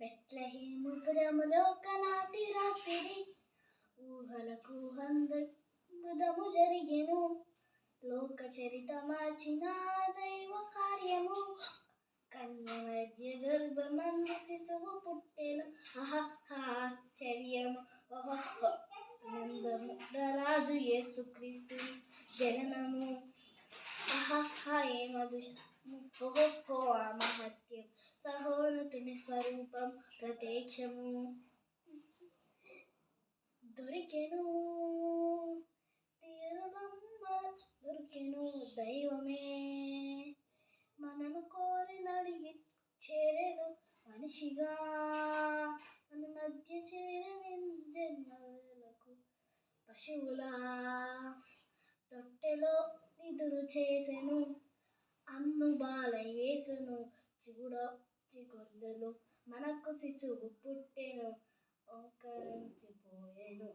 బెత్లెహేముపురములో ఒకనాటి రాత్రి ఊహలకు అద్భుతము జరిగెను. లోక చరిత మార్చిన దైవ కార్యము. కన్య మధ్య గర్భమందు శిశువు పుట్టెను. ఆశ్చర్యము ఆనందము రాజు యేసుక్రీస్తు జననము. ఏమదుషము ఆ మహత్యం సహోన్నతుని స్వరూపం ప్రత్యక్షము. దొరికెను దైవమే మనను కోరి నడిగి చేరెను మనిషిగా. మన మధ్య చేరని జన్మలకు పశువులా తొట్టెలో నిదురు చేసెను. అన్ను బాల యేసును చూడొచ్చి కొందరు మనకు శిశువు పుట్టెను ఓంకరించిపోయెను.